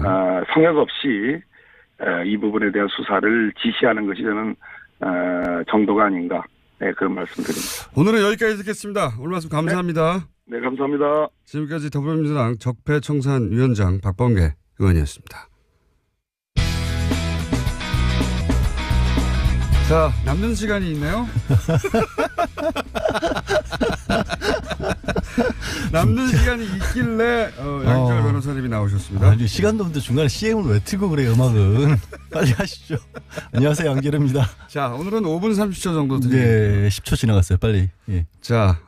성역 없이 이 부분에 대한 수사를 지시하는 것이 저는 정도가 아닌가 그런 말씀드립니다. 오늘은 여기까지 듣겠습니다. 오늘 말씀 감사합니다. 네, 감사합니다. 지금까지 더불어민주당 적폐청산위원장 박범계 의원이었습니다. 자, 남는 시간이 있네요. 남는 시간이 있길래 양철 변호사님이 나오셨습니다. 아니, 시간도 없는데 중간에 CM을 왜 틀고 그래요, 음악은. 빨리 하시죠. 안녕하세요, 양기름입니다. 자, 오늘은 5분 30초 정도 드립니다. 네, 10초 지나갔어요, 빨리. 예. 자,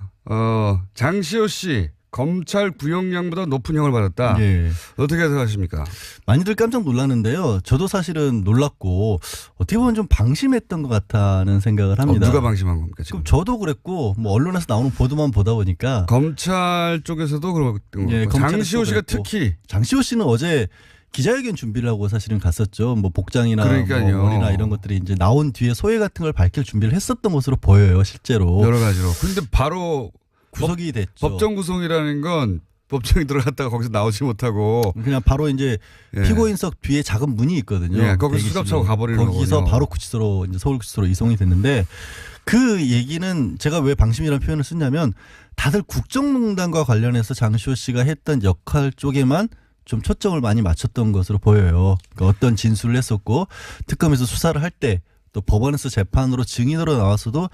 장시호 씨 검찰 구형량보다 높은 형을 받았다. 예. 어떻게 생각하십니까? 많이들 깜짝 놀랐는데요. 저도 사실은 놀랐고 어떻게 보면 좀 방심했던 것 같다는 생각을 합니다. 누가 방심한 겁니까 지금? 그럼 저도 그랬고 뭐 언론에서 나오는 보도만 보다 보니까 검찰 쪽에서도 그렇고 예, 장시호 씨가 그랬고. 특히 장시호 씨는 어제 기자회견 준비를 하고 사실은 갔었죠. 뭐 복장이나 그러니까요. 뭐 머리나 이런 것들이 이제 나온 뒤에 소회 같은 걸 밝힐 준비를 했었던 것으로 보여요, 실제로. 여러 가지로. 근데 바로 구속이 됐죠. 법정 구속이라는 건 법정에 들어갔다가 거기서 나오지 못하고 그냥 바로 이제 예. 피고인석 뒤에 작은 문이 있거든요. 예, 거기서 대기실로. 수갑차고 가버리는 거기서 거군요. 바로 구치소로 이제 서울구치소로 이송이 됐는데 그 얘기는 제가 왜 방심이라는 표현을 쓰냐면 다들 국정농단과 관련해서 장시호 씨가 했던 역할 쪽에만 좀 초점을 많이 맞췄던 것으로 보여요. 그러니까 어떤 진술을 했었고 특검에서 수사를 할 때 또 법원에서 재판으로 증인으로 나와서도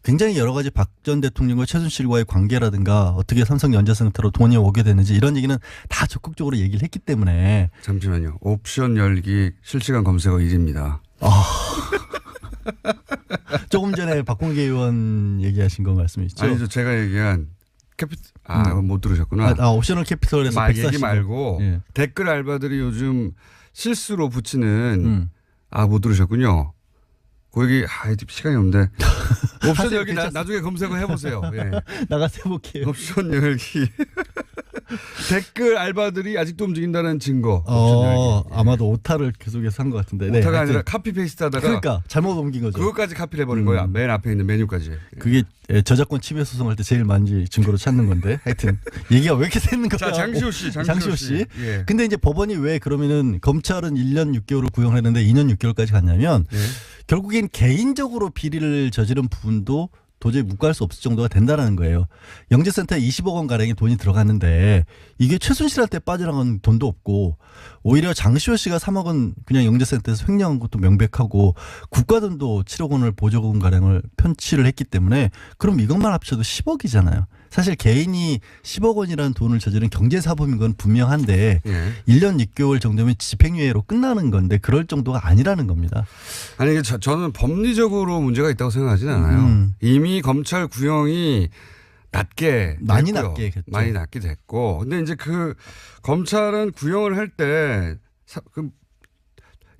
굉장히 여러 가지 박 전 대통령과 최순실과의 관계라든가 어떻게 삼성 연재센터로 돈이 오게 됐는지 이런 얘기는 다 적극적으로 얘기를 했기 때문에. 잠시만요. 옵션 열기 실시간 검색어 1위입니다. 조금 전에 박홍계 의원 얘기하신 거 말씀이시죠? 아니죠. 제가 얘기한 못 들으셨구나. 옵셔널 캐피털에서 얘기 말고 예. 댓글 알바들이 요즘 실수로 붙이는 못 들으셨군요. 그 얘기 시간이 없는데 옵션 열기 나중에 검색을 해보세요. 예. 나가서 해볼게요. 옵션 열기 댓글 알바들이 아직도 움직인다는 증거. 옵션 열기. 아마도 오타를 계속해서 한 것 같은데. 오타가 네, 아니라 카피 페이스트하다가 그러니까 잘못 옮긴 거죠. 그것까지 카피를 해버린 거야. 맨 앞에 있는 메뉴까지. 그게 저작권 침해 소송할 때 제일 많이 증거로 찾는 건데. 하여튼 얘기가 왜 이렇게 새는 거야? 자, 장시호 씨. 예. 근데 이제 법원이 왜 그러면은 검찰은 1년 6개월을 구형을 했는데 2년 6개월까지 갔냐면 예. 결국엔 개인적으로 비리를 저지른 부분도 도저히 묵과할 수 없을 정도가 된다라는 거예요. 영재센터에 20억 원 가량의 돈이 들어갔는데 이게 최순실한테 빠져나간 돈도 없고 오히려 장시호 씨가 3억 원 그냥 영재센터에서 횡령한 것도 명백하고 국가 돈도 7억 원을 보조금 가량을 편취를 했기 때문에 그럼 이것만 합쳐도 10억이잖아요. 사실 개인이 10억 원이라는 돈을 저지른 경제사범인 건 분명한데 예. 1년 6개월 정도면 집행유예로 끝나는 건데 그럴 정도가 아니라는 겁니다. 아니 이게 저는 법리적으로 문제가 있다고 생각하지는 않아요. 이미 검찰 구형이 많이 낮게 됐죠. 많이 낮게 됐고, 근데 이제 그 검찰은 구형을 할 때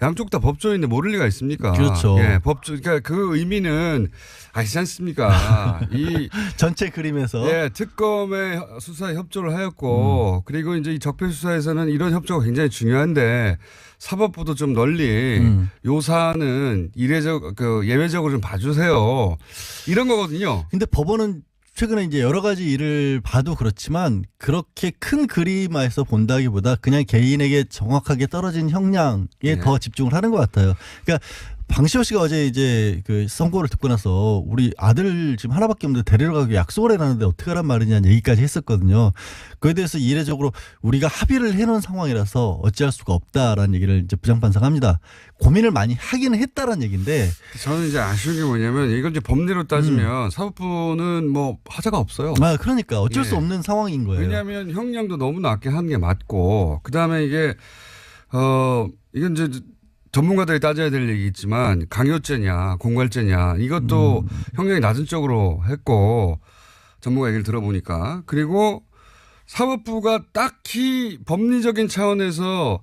양쪽 다 법조인데 모를 리가 있습니까? 그렇죠. 예, 그러니까 그 의미는 아시지 않습니까? 이 전체 그림에서 예, 특검의 수사에 협조를 하였고, 그리고 이제 이 적폐 수사에서는 이런 협조가 굉장히 중요한데 사법부도 좀 널리 요 사안은 예외적으로 좀 봐주세요. 이런 거거든요. 근데 법원은 최근에 이제 여러 가지 일을 봐도 그렇지만 그렇게 큰 그림에서 본다기보다 그냥 개인에게 정확하게 떨어진 형량에 네. 더 집중을 하는 것 같아요. 그러니까 방시호 씨가 어제 이제 그 선고를 듣고 나서 우리 아들 지금 하나밖에 없는데 데리러 가기 약속을 해놨는데 어떻게 하란 말이냐는 얘기까지 했었거든요. 그에 대해서 이례적으로 우리가 합의를 해놓은 상황이라서 어찌할 수가 없다라는 얘기를 이제 부장판사가 합니다. 고민을 많이 하기는 했다라는 얘기인데 저는 이제 아쉬운 게 뭐냐면 이걸 이제 법리로 따지면 사법부는 뭐 하자가 없어요. 그러니까 어쩔 예. 수 없는 상황인 거예요. 왜냐하면 형량도 너무 낮게 한 게 맞고, 그 다음에 이게 이건 이제 전문가들이 따져야 될 얘기겠지만 강요죄냐 공갈죄냐 이것도 형량이 낮은 쪽으로 했고, 전문가 얘기를 들어보니까. 그리고 사법부가 딱히 법리적인 차원에서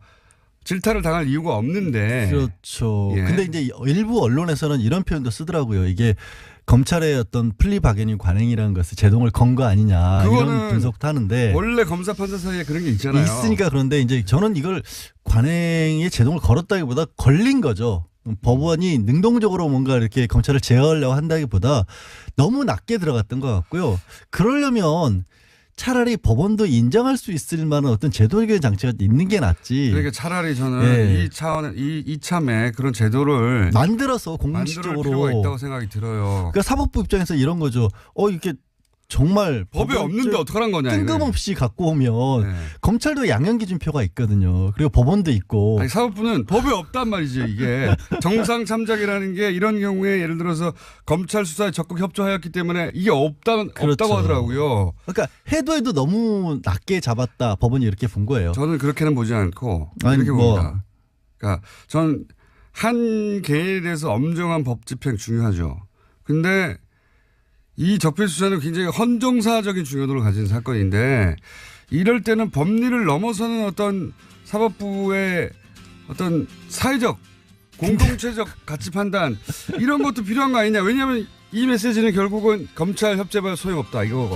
질타를 당할 이유가 없는데. 그렇죠. 예. 근데 이제 일부 언론에서는 이런 표현도 쓰더라고요. 이게 검찰의 어떤 플리 바게닝 관행이라는 것을 제동을 건 거 아니냐 이런 분석도 하는데 원래 검사 판사 사이에 그런 게 있잖아요. 있으니까. 그런데 이제 저는 이걸 관행에 제동을 걸었다기보다 걸린 거죠. 법원이 능동적으로 뭔가 이렇게 검찰을 제어하려고 한다기보다 너무 낮게 들어갔던 것 같고요. 그러려면 차라리 법원도 인정할 수 있을 만한 어떤 제도적인 장치가 있는 게 낫지. 그러니까 차라리 저는 예. 이 차원에 이참에 그런 제도를 만들어서 만들 공식적으로 필요가 있다고 생각이 들어요. 그러니까 사법부 입장에서 이런 거죠. 이렇게 정말 법에 없는데 어떡하란 거냐. 뜬금없이 갖고 오면 네. 검찰도 양형기준표가 있거든요. 그리고 법원도 있고. 아니, 사법부는 법에 없단 말이죠. 이게 정상 참작이라는 게 이런 경우에 예를 들어서 검찰 수사에 적극 협조하였기 때문에 이게 없다고 하더라고요. 그러니까 해도 너무 낮게 잡았다. 법원이 이렇게 본 거예요. 저는 그렇게는 보지 않고 아니, 이렇게 봅니다. 그러니까 전 한 개인에 대해서 엄정한 법 집행 중요하죠. 근데 이 적폐 수사는 굉장히 헌정사적인 중요도를 가진 사건인데 이럴 때는 법리를 넘어서는 어떤 사법부의 어떤 사회적 공동체적 가치 판단 이런 것도 필요한 거 아니냐. 왜냐하면 이 메시지는 결국은 검찰 협재발 소용없다